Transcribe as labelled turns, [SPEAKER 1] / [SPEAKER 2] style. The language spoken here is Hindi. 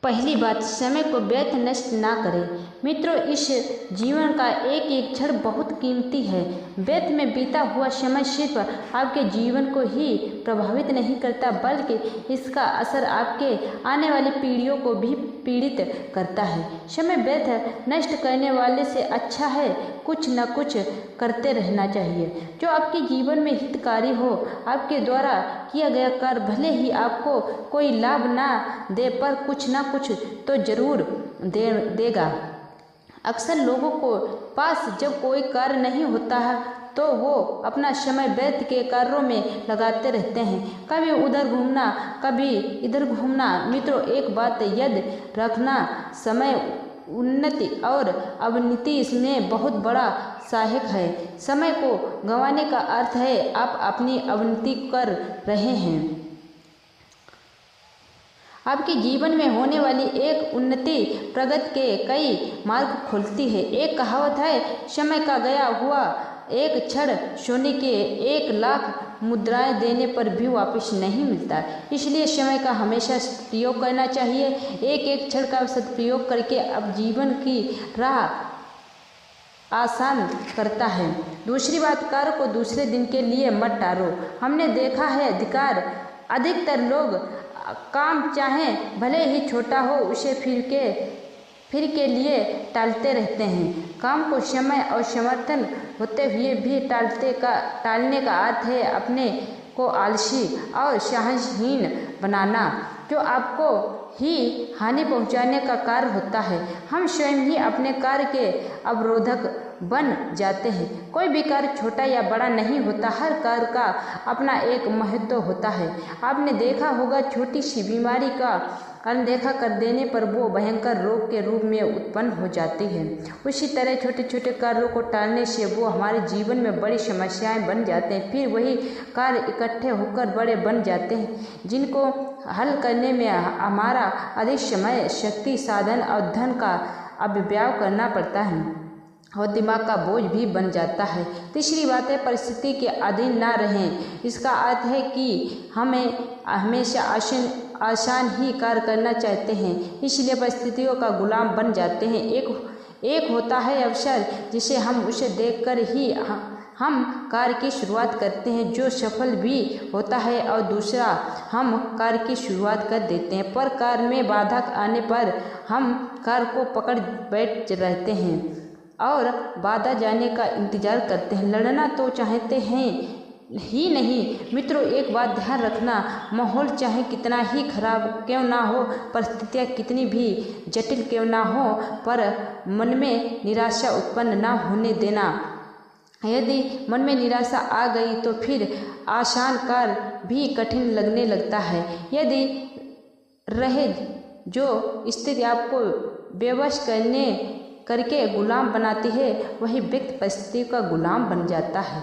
[SPEAKER 1] पहली बात, समय को व्यर्थ नष्ट ना करें। मित्रों, इस जीवन का एक एक क्षण बहुत कीमती है। व्यर्थ में बीता हुआ समय सिर्फ आपके जीवन को ही प्रभावित नहीं करता, बल्कि इसका असर आपके आने वाली पीढ़ियों को भी पीड़ित करता है। समय व्यर्थ नष्ट करने वाले से अच्छा है कुछ न कुछ करते रहना चाहिए जो आपके जीवन में हितकारी हो। आपके द्वारा किया गया कार्य भले ही आपको कोई लाभ ना दे, पर कुछ ना कुछ तो जरूर देगा। अक्सर लोगों को पास जब कोई कार्य नहीं होता है तो वो अपना समय व्यर्थ के कार्यों में लगाते रहते हैं, कभी उधर घूमना कभी इधर घूमना। मित्रों, एक बात याद रखना, समय उन्नति और अवनति इसमें बहुत बड़ा सहायक है। समय को गंवाने का अर्थ है आप अपनी अवनति कर रहे हैं। आपके जीवन में होने वाली एक उन्नति प्रगति के कई मार्ग खोलती है। एक कहावत है, समय का गया हुआ एक क्षण सोने के 1,00,000 मुद्राएं देने पर भी वापस नहीं मिलता। इसलिए समय का हमेशा सदुपयोग करना चाहिए। एक एक क्षण का सदुपयोग करके अब जीवन की राह आसान करता है। दूसरी बात, कार्य को दूसरे दिन के लिए मत टालो। हमने देखा है अधिकतर लोग काम चाहे भले ही छोटा हो उसे फिर के लिए टालते रहते हैं। काम को समय और समर्थन होते हुए भी टालने का अर्थ है अपने को आलसी और साहसहीन बनाना, जो आपको ही हानि पहुंचाने का कार्य होता है। हम स्वयं ही अपने कार्य के अवरोधक बन जाते हैं। कोई भी कार्य छोटा या बड़ा नहीं होता, हर कार्य का अपना एक महत्व होता है। आपने देखा होगा, छोटी सी बीमारी का अनदेखा कर देने पर वो भयंकर रोग के रूप में उत्पन्न हो जाती है। उसी तरह छोटे छोटे कार्यों को टालने से वो हमारे जीवन में बड़ी समस्याएं बन जाते हैं। फिर वही कार्य इकट्ठे होकर बड़े बन जाते हैं, जिनको हल करने में हमारा अधिक समय, शक्ति, साधन और धन का अपव्यय करना पड़ता है और दिमाग का बोझ भी बन जाता है। तीसरी बात है, परिस्थिति के अधीन ना रहें। इसका अर्थ है कि हमें हमेशा आसान ही कार्य करना चाहते हैं, इसलिए परिस्थितियों का गुलाम बन जाते हैं। एक होता है अवसर, जिसे हम उसे देखकर ही हम कार्य की शुरुआत करते हैं, जो सफल भी होता है, और दूसरा हम कार्य की शुरुआत कर देते हैं, पर कार्य में बाधा आने पर हम कार्य को पकड़ बैठ रहते हैं और बाधा जाने का इंतजार करते हैं। लड़ना तो चाहते हैं ही नहीं। मित्रों, एक बात ध्यान रखना, माहौल चाहे कितना ही खराब क्यों ना हो, परिस्थितियाँ कितनी भी जटिल क्यों ना हो, पर मन में निराशा उत्पन्न ना होने देना। यदि मन में निराशा आ गई तो फिर आसान कार्य भी कठिन लगने लगता है। यदि रहे जो स्थिति आपको बेबस करके गुलाम बनाती है, वही व्यक्ति परिस्थिति का गुलाम बन जाता है।